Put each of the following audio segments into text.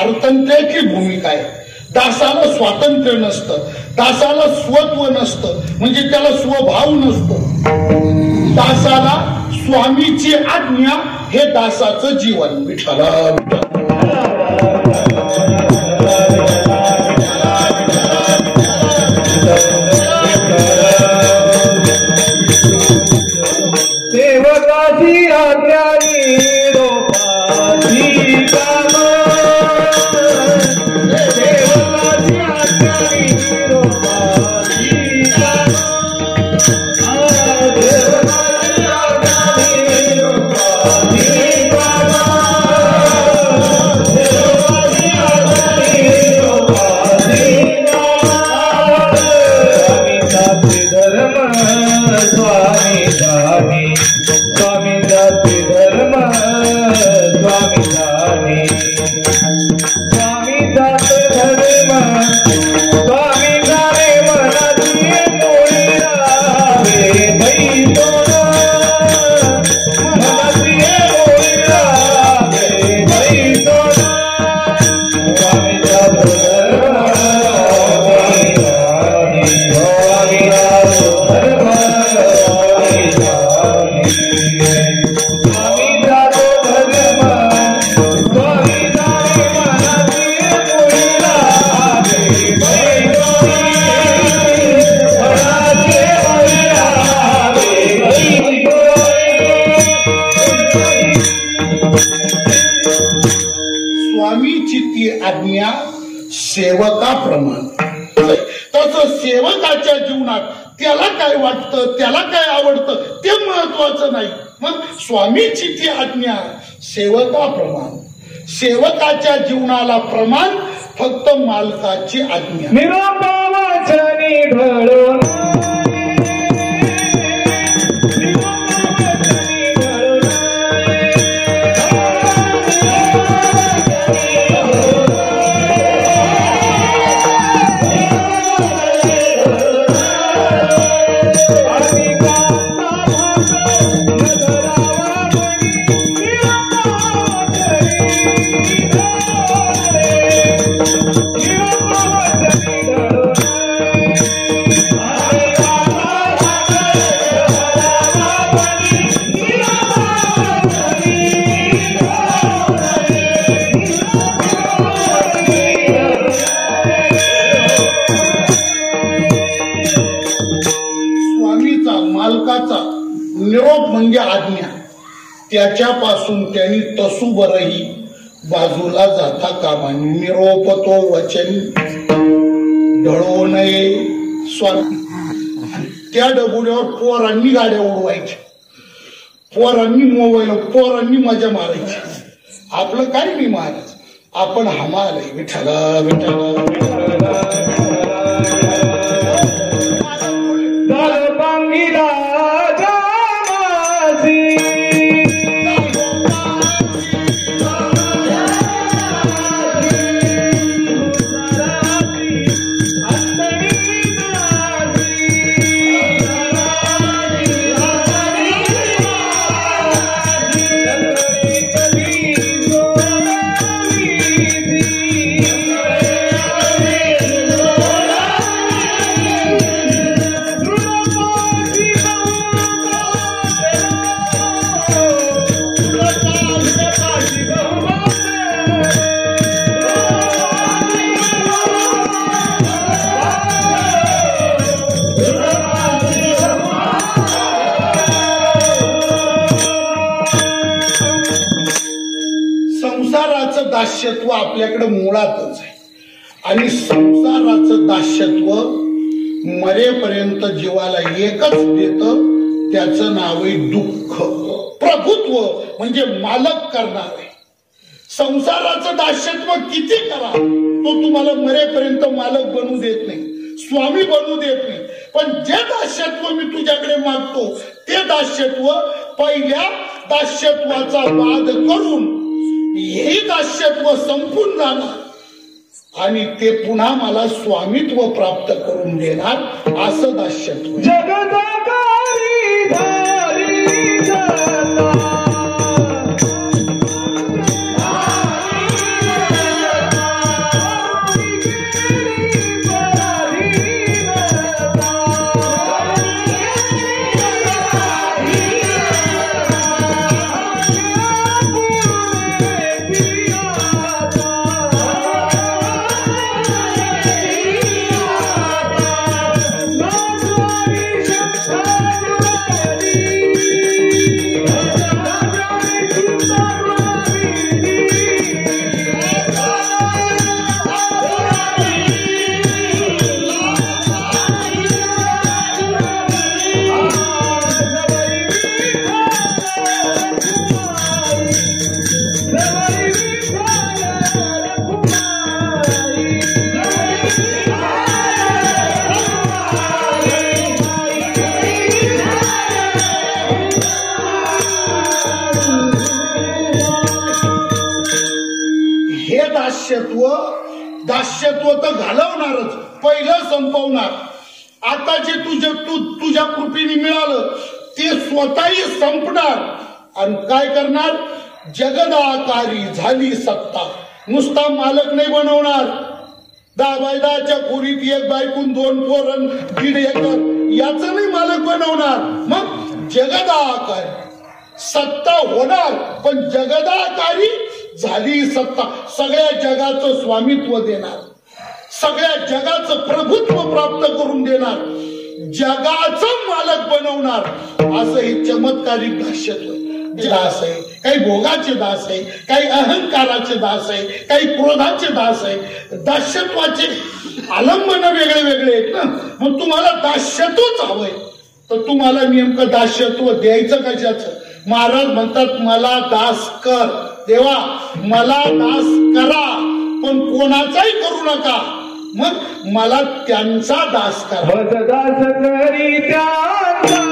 पारतंत्र्याची भूमिका आहे. दासाला स्वातंत्र्य नसतं, दासाला स्वत्व नसतं, म्हणजे त्याला स्वभाव नसतो. दासाला स्वामीची आज्ञा हे दासाचं जीवन. विठ्ठला देवदासी आज्ञानी रोपाची काम, देवदासी आज्ञानी रोपाची काम, देवदासी आज्ञानी रोपाची काम, देवदासी आज्ञानी रोपाची काम. स्वामी जाती धर्म, स्वामी जाती, स्वामी जाती धर्म, स्वामी जाती, स्वामी जाती धर्म, स्वामी जाणे मनाची मोडी रावे बैठोन, मनाची मोडी रावे बैठोन. स्वामी जाती धर्म, स्वामी जाती धर्म, स्वामीची ती आज्ञा सेवकाप्रमाणे. तसं सेवकाच्या जीवनात त्याला काय वाटतं, त्याला काय आवडतं ते महत्वाचं नाही. मग स्वामीची ती आज्ञा सेवकाप्रमाण. सेवकाच्या जीवनाला प्रमाण फक्त मालकाची आज्ञा. निरोपा वाचनी घडून, निरोप म्हणजे आज्ञा. त्याच्यापासून त्यांनी तसूबरही बाजूला जाता कामा नये. निरोप तो वचन ढळू नये. स्वामी त्या डबुड्यावर पोरांनी गाड्या उडवायच्या, पोरांनी मोबाईल, पोरांनी मजा मारायची. आपलं काय नाही महाराज, आपण हमालय. विठ्ठला विठ्ठला दास्यत्व आपल्याकडे मुळातच आहे. आणि संसाराचं दास्यत्व मरेपर्यंत जीवाला एकच देतं, त्याचं नाव आहे दुःख. प्रभुत्व म्हणजे मालक करणार आहे. संसाराचं दास्यत्व किती करा, तो तुम्हाला मरेपर्यंत मालक बनू देत नाही, स्वामी बनू देत नाही. पण जे दास्यत्व मी तुझ्याकडे मागतो ते दास्यत्व पहिल्या दास्यत्वाचा वाद करून हे दास्यत्व संपून जाणार आणि ते पुन्हा मला स्वामित्व प्राप्त करून देणार, असं दास्यत्व. जगदाकारी धारी जाता दास्यत्व तर घालवणारच, पहिलं संपवणार. आता जे तुझ्या कृपेने मिळालं ते स्वतःही संपणार. आणि काय करणार? जगदाकारी झाली सत्ता. नुसता मालक नाही बनवणार. 10 बाय 10च्या खोरीत 1 बायकून 2 पोर 1.5 एकर याचं नाही मालक बनवणार. मग जगदाकारी सत्ता होणार, पण जगदाकारी झाली सत्ता. सगळ्या जगाचं स्वामित्व देणार, सगळ्या जगाचं प्रभुत्व प्राप्त करून देणार, जगाचं मालक बनवणार. असं हे चमत्कारिक दास्यत्व दास आहे. काही भोगाचे दास आहे, काही अहंकाराचे दास आहे, काही क्रोधाचे दास आहे. दास्यत्वाचे आलंबन वेगळे वेगळे आहेत ना. मग तुम्हाला दास्यत्वच हवंय तर तुम्हाला नेमकं दास्यत्व द्यायचं कशाचं? महाराज म्हणतात मला दास कर. देवा मला दास करा, पण कोणाचाही करू नका. मग मला त्यांचा दास करा. दास करी त्यांचा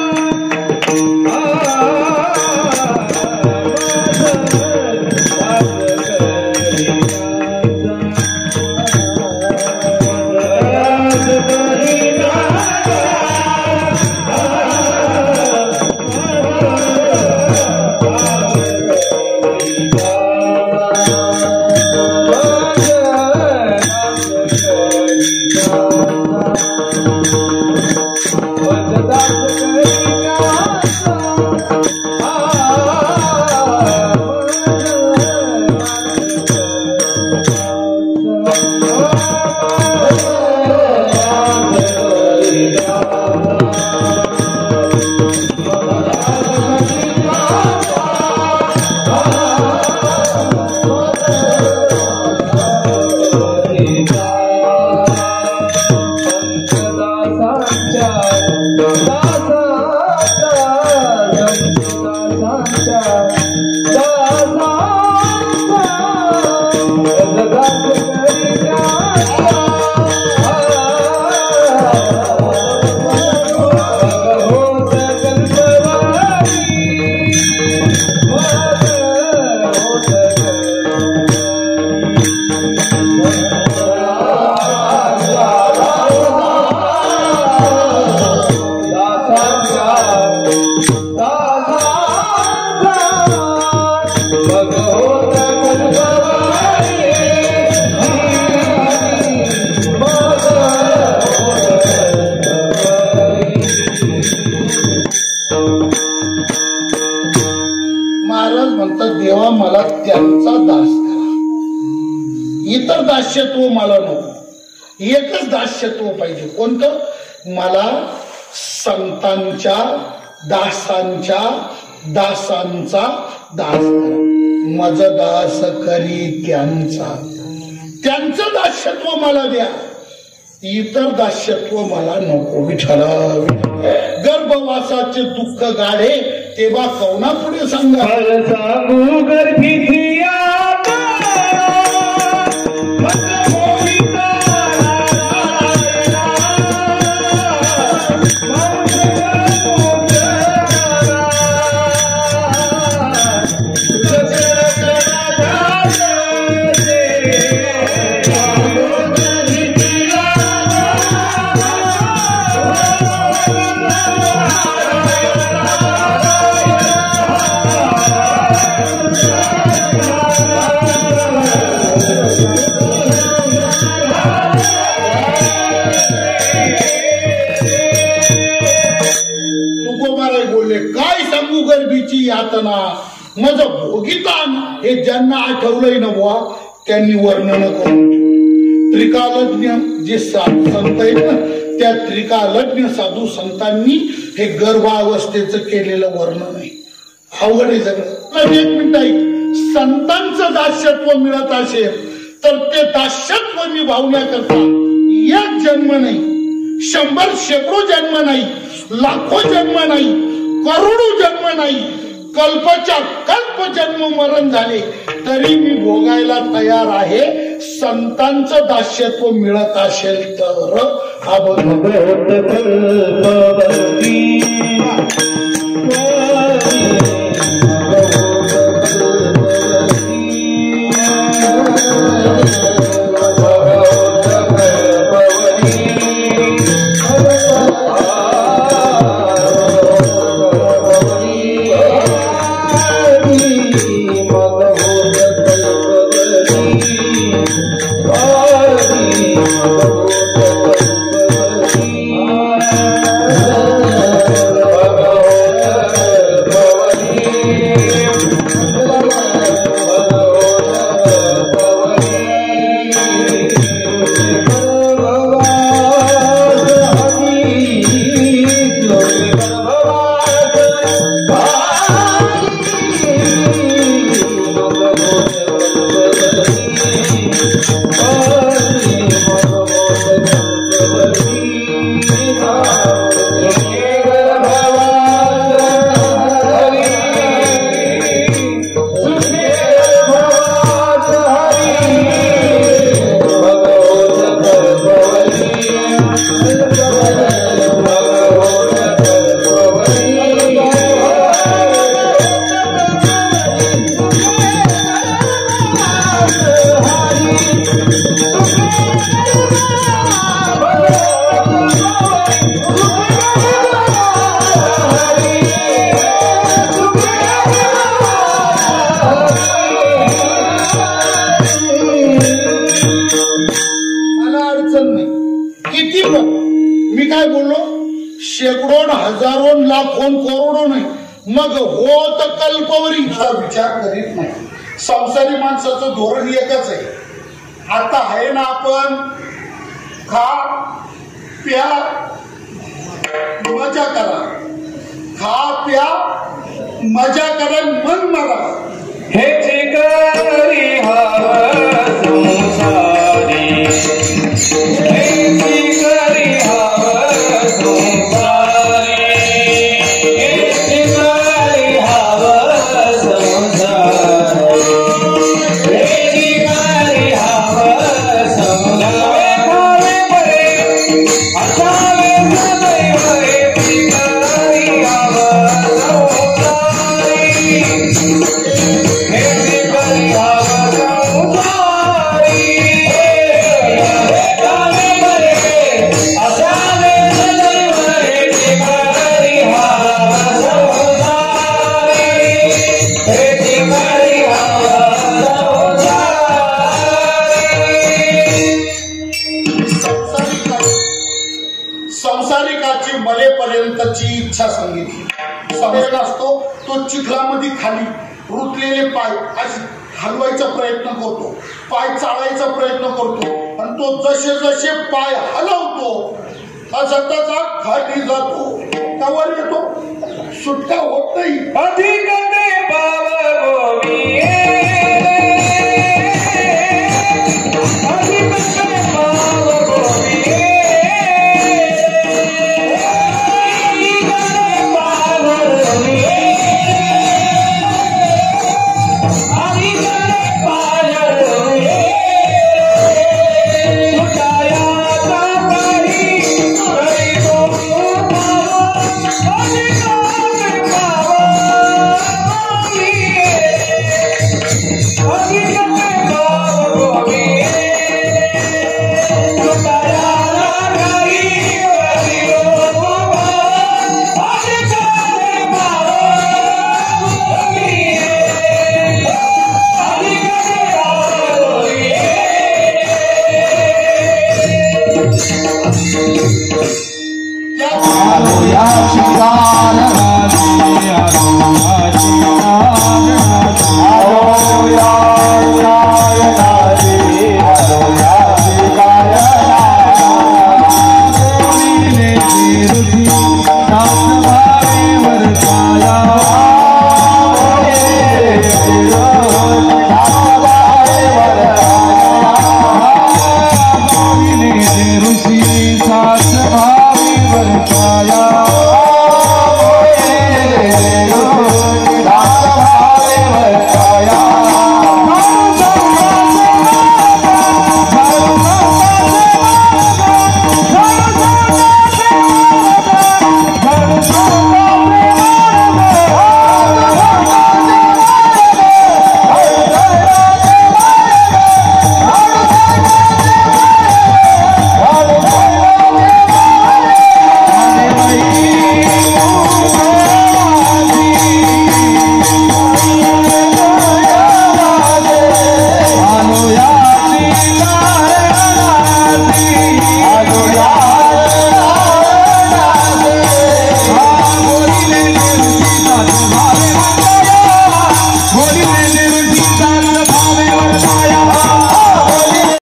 देवा मला त्यांचा दास करा. इतर दास्यत्व मला नको. एकच दास्यत्व पाहिजे. कोणतं? मला संतांच्या दासांचा दास करा. मज दास करी त्यांचं दास्यत्व मला द्या. इतर दास्यत्व मला नको. विठ्ठल गर्भवासाचे दुःख गाढे तेव्हा कवना पुढे सांगा. सांगू गर्भीची यातना मज भोगितान. हे ज्यांना आठवलंय ना बुवा त्यांनी वर्णन करून. त्रिकालज्ञ जे संत आहेत ना त्या त्रिकालज्ञ साधू संतांनी हे गर्भावस्थेचं केलेलं वर्णन आहे. अवघड आहे सगळं. एक मिनिट ऐक. संतांचं दास्यत्व मिळत असेल तर ते दास्यत्व निभावण्याकरता एक जन्म नाही, 100 शेकडो जन्म नाही, लाखो जन्म नाही, करोडो जन्म नाही, कल्पच्या कल्प जन्म मरण झाले तरी मी भोगायला तयार आहे. संतांचं दास्यत्व मिळत असेल तर हा मग होत कल्पवरीचा विचार करीत नाही. संसारी माणसाचं धोरण एकच आहे. आता आहे ना आपण खा प्या मजा करा, खा प्या मजा करा, मन मारा. हे चिकारी हवं संसारी, हे चिकारी हवं संसारी, हे चिकारी हवं संसारी, हे चिकारी हवं संसारी. खावे बरे असावे सदैव, हे चिकारी हवं संसारी. संसारिकाची मरेपर्यंतची इच्छा सांगितली. सगळ्यांना असतो तो चिखलामध्ये खाली रुतलेले पाय असे हलवायचा प्रयत्न करतो, पाय चाळायचा प्रयत्न करतो, आणि तो जसे जसे पाय हलवतो तसा तसा खाली जातो, त्यावर येतो, सुटका होत नाही. अधिक